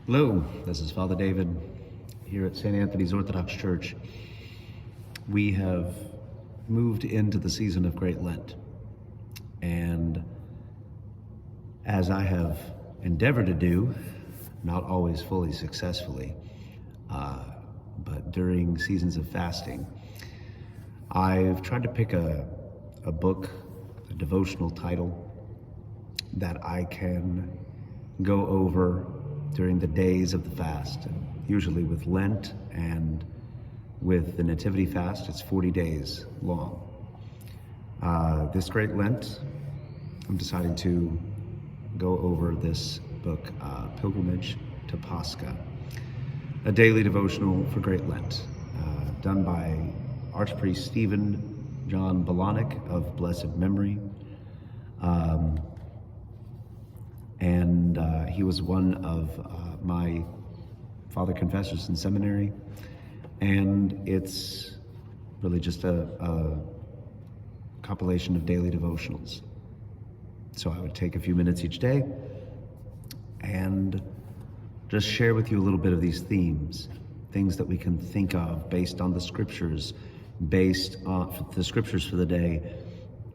Hello, this is Father David here at St. Anthony's Orthodox Church. We have moved into the season of Great Lent, and as I have endeavored to do, not always fully successfully, but during seasons of fasting, I've tried to pick a book, a devotional title that I can go over during the days of the fast. Usually with Lent and with the Nativity fast, it's 40 days long. This Great Lent, I'm deciding to go over this book, Pilgrimage to Pascha, a daily devotional for Great Lent, done by Archpriest Stephen John Balanek of blessed memory. He was one of my father confessors in seminary, and it's really just a compilation of daily devotionals. So I would take a few minutes each day and just share with you a little bit of these themes, things that we can think of based on the scriptures, based on the scriptures for the day.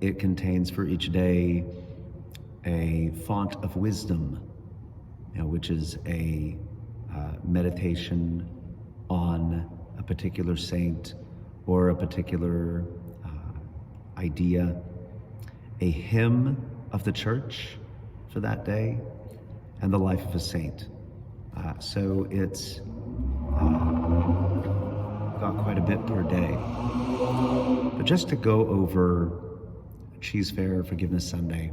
It contains for each day a font of wisdom, which is a meditation on a particular saint or a particular idea, a hymn of the church for that day, and the life of a saint. So it's got quite a bit per day. But just to go over Cheese Fair Forgiveness Sunday,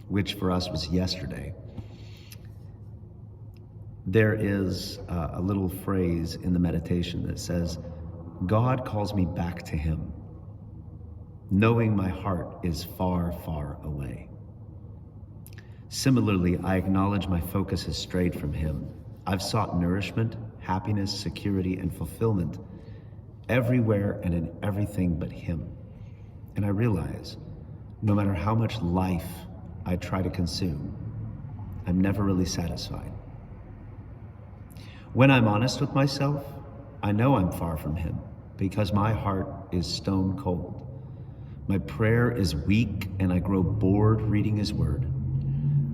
which for us was yesterday, there is a little phrase in the meditation that says, God calls me back to him, knowing my heart is far, far away. Similarly, I acknowledge my focus has strayed from him. I've sought nourishment, happiness, security, and fulfillment everywhere and in everything but him. And I realize, no matter how much life I try to consume, I'm never really satisfied. When I'm honest with myself, I know I'm far from him because my heart is stone cold. My prayer is weak and I grow bored reading his word.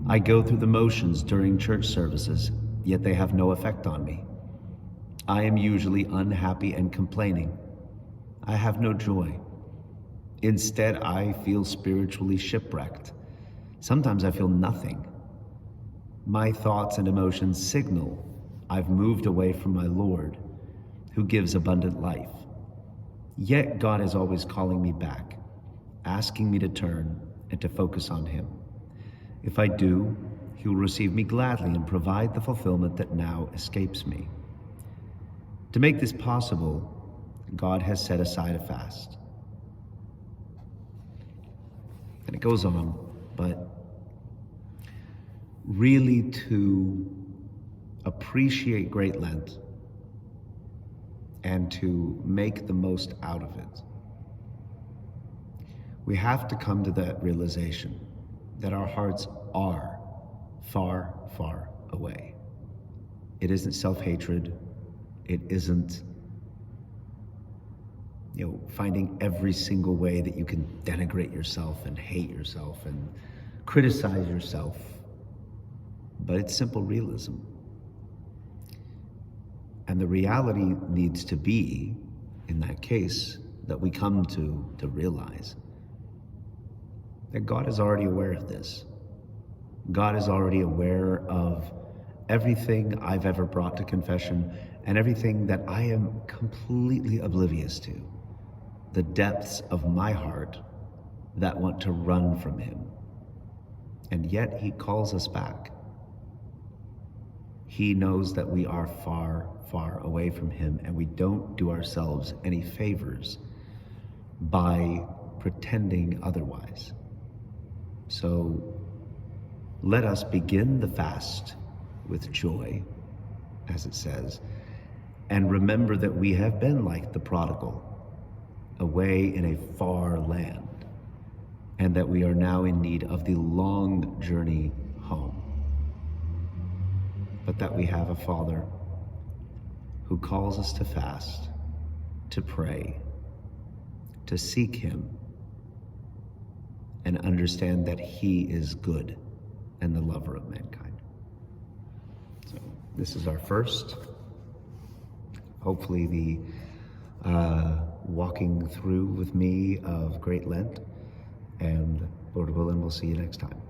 I go through the motions during church services, yet they have no effect on me. I am usually unhappy and complaining. I have no joy. Instead, I feel spiritually shipwrecked. Sometimes I feel nothing. My thoughts and emotions signal I've moved away from my Lord, who gives abundant life. Yet God is always calling me back, asking me to turn and to focus on him. If I do, he will receive me gladly and provide the fulfillment that now escapes me. To make this possible, God has set aside a fast. And it goes on, but really to appreciate Great Lent and to make the most out of it, we have to come to that realization that our hearts are far, far away. It isn't self-hatred. It isn't, finding every single way that you can denigrate yourself and hate yourself and criticize yourself. But it's simple realism. And the reality needs to be, in that case, that we come to realize that God is already aware of this. God is already aware of everything I've ever brought to confession and everything that I am completely oblivious to, the depths of my heart that want to run from him. And yet he calls us back. He knows that we are far, far away from him, and we don't do ourselves any favors by pretending otherwise. So let us begin the fast with joy, as it says, and remember that we have been like the prodigal, away in a far land, and that we are now in need of the long journey home. but that we have a Father who calls us to fast, to pray, to seek Him, and understand that He is good and the lover of mankind. So this is our first, hopefully the walking through with me of Great Lent, and Lord willing, we'll see you next time.